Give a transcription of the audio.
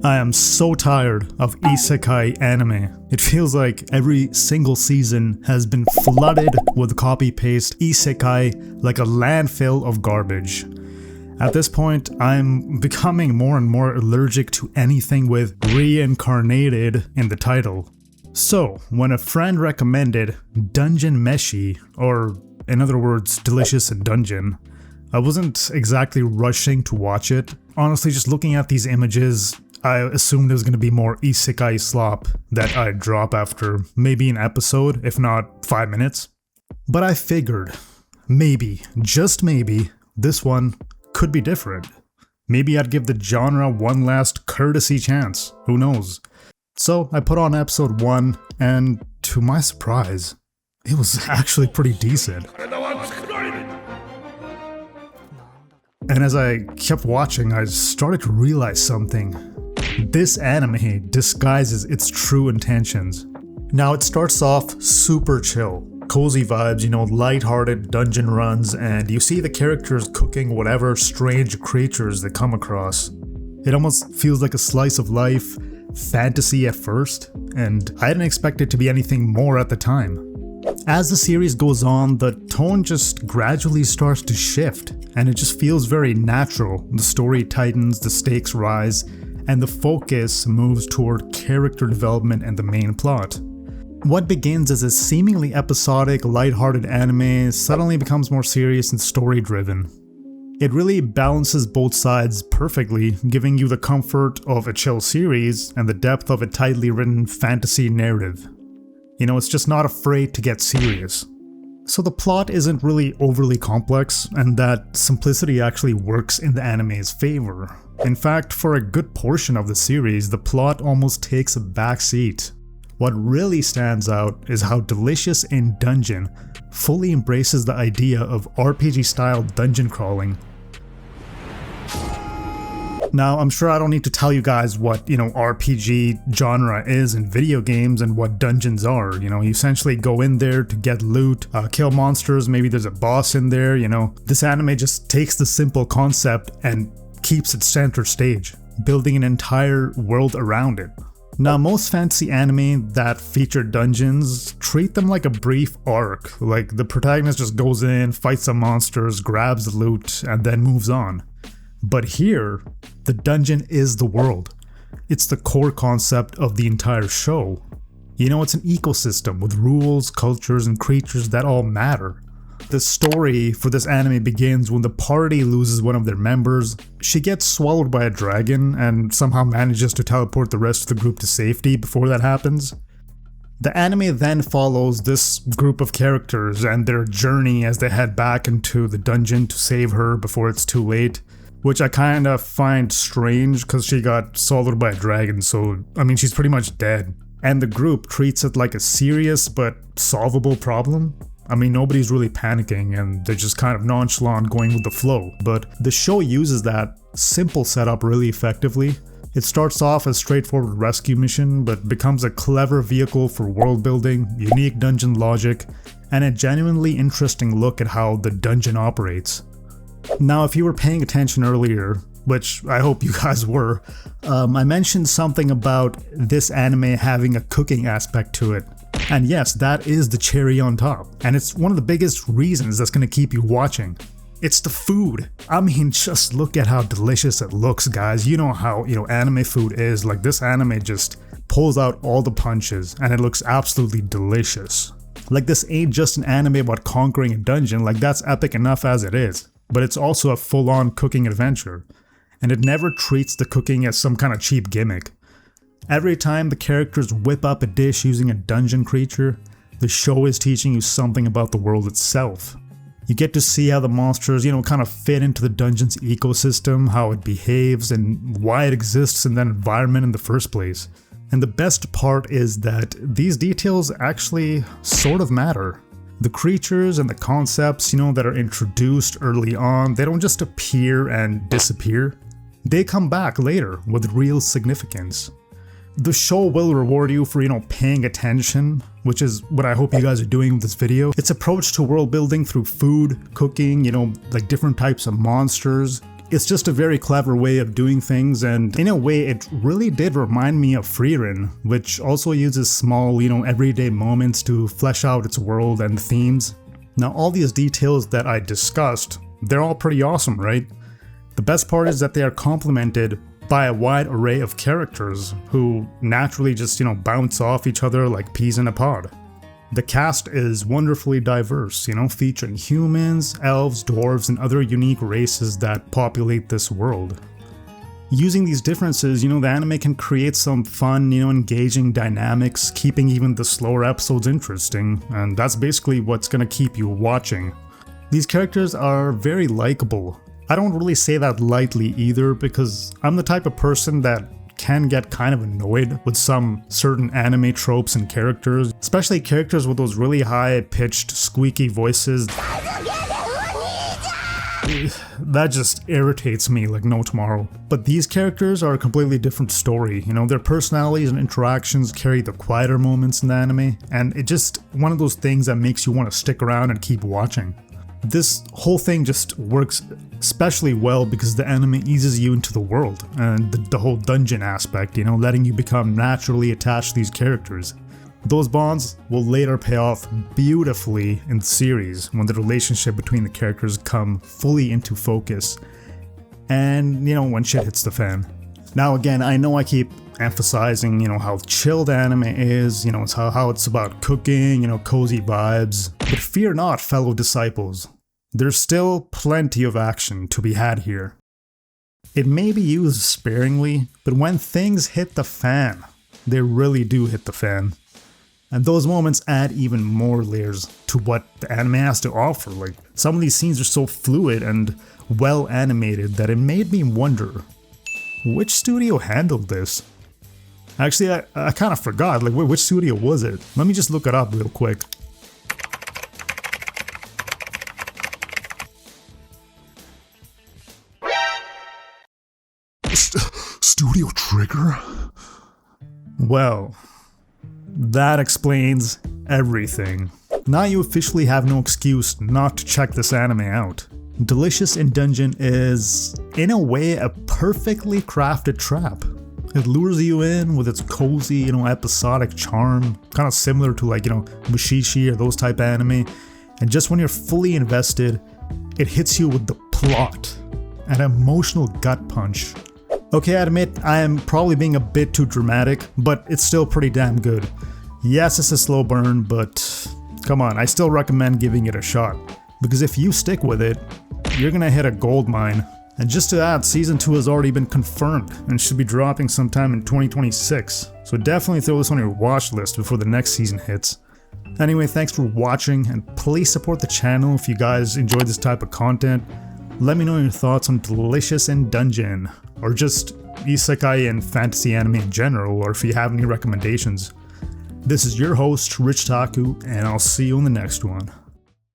I am so tired of isekai anime. It feels like every single season has been flooded with copy-paste isekai like a landfill of garbage. At this point, I'm becoming more and more allergic to anything with reincarnated in the title. So, when a friend recommended Dungeon Meshi, or in other words, Delicious in Dungeon, I wasn't exactly rushing to watch it. Honestly, just looking at these images, I assumed it was going to be more isekai slop that I'd drop after maybe an episode, if not 5 minutes. But I figured, maybe, just maybe, this one could be different. Maybe I'd give the genre one last courtesy chance, who knows. So I put on episode 1, and to my surprise, it was actually pretty decent. And as I kept watching, I started to realize something. This anime disguises its true intentions. Now it starts off super chill, cozy vibes, lighthearted dungeon runs, and you see the characters cooking whatever strange creatures they come across. It almost feels like a slice of life, fantasy at first, and I didn't expect it to be anything more at the time. As the series goes on, the tone just gradually starts to shift, and it just feels very natural. The story tightens, the stakes rise, and the focus moves toward character development and the main plot. What begins as a seemingly episodic, lighthearted anime suddenly becomes more serious and story-driven. It really balances both sides perfectly, giving you the comfort of a chill series and the depth of a tightly written fantasy narrative. It's just not afraid to get serious. So the plot isn't really overly complex, and that simplicity actually works in the anime's favor. In fact, for a good portion of the series, the plot almost takes a backseat. What really stands out is how Delicious in Dungeon fully embraces the idea of RPG-style dungeon crawling. Now, I'm sure I don't need to tell you guys what, RPG genre is in video games and what dungeons are. You essentially go in there to get loot, kill monsters, maybe there's a boss in there, This anime just takes the simple concept and keeps it center stage, building an entire world around it. Now, most fantasy anime that feature dungeons treat them like a brief arc, like the protagonist just goes in, fights some monsters, grabs the loot, and then moves on. But here, the dungeon is the world. It's the core concept of the entire show. It's an ecosystem with rules, cultures, and creatures that all matter. The story for this anime begins when the party loses one of their members. She gets swallowed by a dragon and somehow manages to teleport the rest of the group to safety before that happens. The anime then follows this group of characters and their journey as they head back into the dungeon to save her before it's too late. Which I kind of find strange because she got swallowed by a dragon, so she's pretty much dead. And the group treats it like a serious but solvable problem. Nobody's really panicking and they're just kind of nonchalant going with the flow. But the show uses that simple setup really effectively. It starts off as a straightforward rescue mission, but becomes a clever vehicle for world building, unique dungeon logic, and a genuinely interesting look at how the dungeon operates. Now, if you were paying attention earlier, which I hope you guys were, I mentioned something about this anime having a cooking aspect to it. And yes, that is the cherry on top. And it's one of the biggest reasons that's going to keep you watching. It's the food. Just look at how delicious it looks, guys. You know how, anime food is. Like, this anime just pulls out all the punches, and it looks absolutely delicious. Like, this ain't just an anime about conquering a dungeon. Like, that's epic enough as it is. But it's also a full-on cooking adventure, and it never treats the cooking as some kind of cheap gimmick. Every time the characters whip up a dish using a dungeon creature, the show is teaching you something about the world itself. You get to see how the monsters, kind of fit into the dungeon's ecosystem, how it behaves, and why it exists in that environment in the first place. And the best part is that these details actually sort of matter. The creatures and the concepts, that are introduced early on, they don't just appear and disappear. They come back later with real significance. The show will reward you for, paying attention, which is what I hope you guys are doing with this video. Its approach to world building through food, cooking, like different types of monsters, It's just a very clever way of doing things, and in a way it really did remind me of Frieren, which also uses small, everyday moments to flesh out its world and themes. Now all these details that I discussed, they're all pretty awesome, right? The best part is that they are complemented by a wide array of characters who naturally just, bounce off each other like peas in a pod. The cast is wonderfully diverse, featuring humans, elves, dwarves, and other unique races that populate this world. Using these differences, the anime can create some fun, engaging dynamics, keeping even the slower episodes interesting, and that's basically what's gonna keep you watching. These characters are very likable. I don't really say that lightly either, because I'm the type of person that can get kind of annoyed with some certain anime tropes and characters, especially characters with those really high-pitched, squeaky voices. That just irritates me like no tomorrow. But these characters are a completely different story, their personalities and interactions carry the quieter moments in the anime, and it's just one of those things that makes you want to stick around and keep watching. This whole thing just works especially well because the anime eases you into the world and the whole dungeon aspect, letting you become naturally attached to these characters. Those bonds will later pay off beautifully in the series when the relationship between the characters come fully into focus and, when shit hits the fan. Now again, I know I keep emphasizing, how chill the anime is, it's how it's about cooking, cozy vibes. But fear not, fellow disciples. There's still plenty of action to be had here. It may be used sparingly, but when things hit the fan, they really do hit the fan. And those moments add even more layers to what the anime has to offer. Like, some of these scenes are so fluid and well animated that it made me wonder, which studio handled this? Actually, I kind of forgot, like, which studio was it? Let me just look it up real quick. Studio Trigger? Well, that explains everything. Now you officially have no excuse not to check this anime out. Delicious in Dungeon is, in a way, a perfectly crafted trap. It lures you in with its cozy, episodic charm, kind of similar to like, Meshi or those type of anime. And just when you're fully invested, it hits you with the plot, an emotional gut punch. Okay, I admit I am probably being a bit too dramatic, but it's still pretty damn good. Yes, it's a slow burn, but come on, I still recommend giving it a shot. Because if you stick with it, you're gonna hit a gold mine. And just to add, Season 2 has already been confirmed and should be dropping sometime in 2026. So definitely throw this on your watch list before the next season hits. Anyway, thanks for watching, and please support the channel if you guys enjoy this type of content. Let me know your thoughts on Delicious in Dungeon, or just isekai and fantasy anime in general, or if you have any recommendations. This is your host, Rich Taku, and I'll see you in the next one.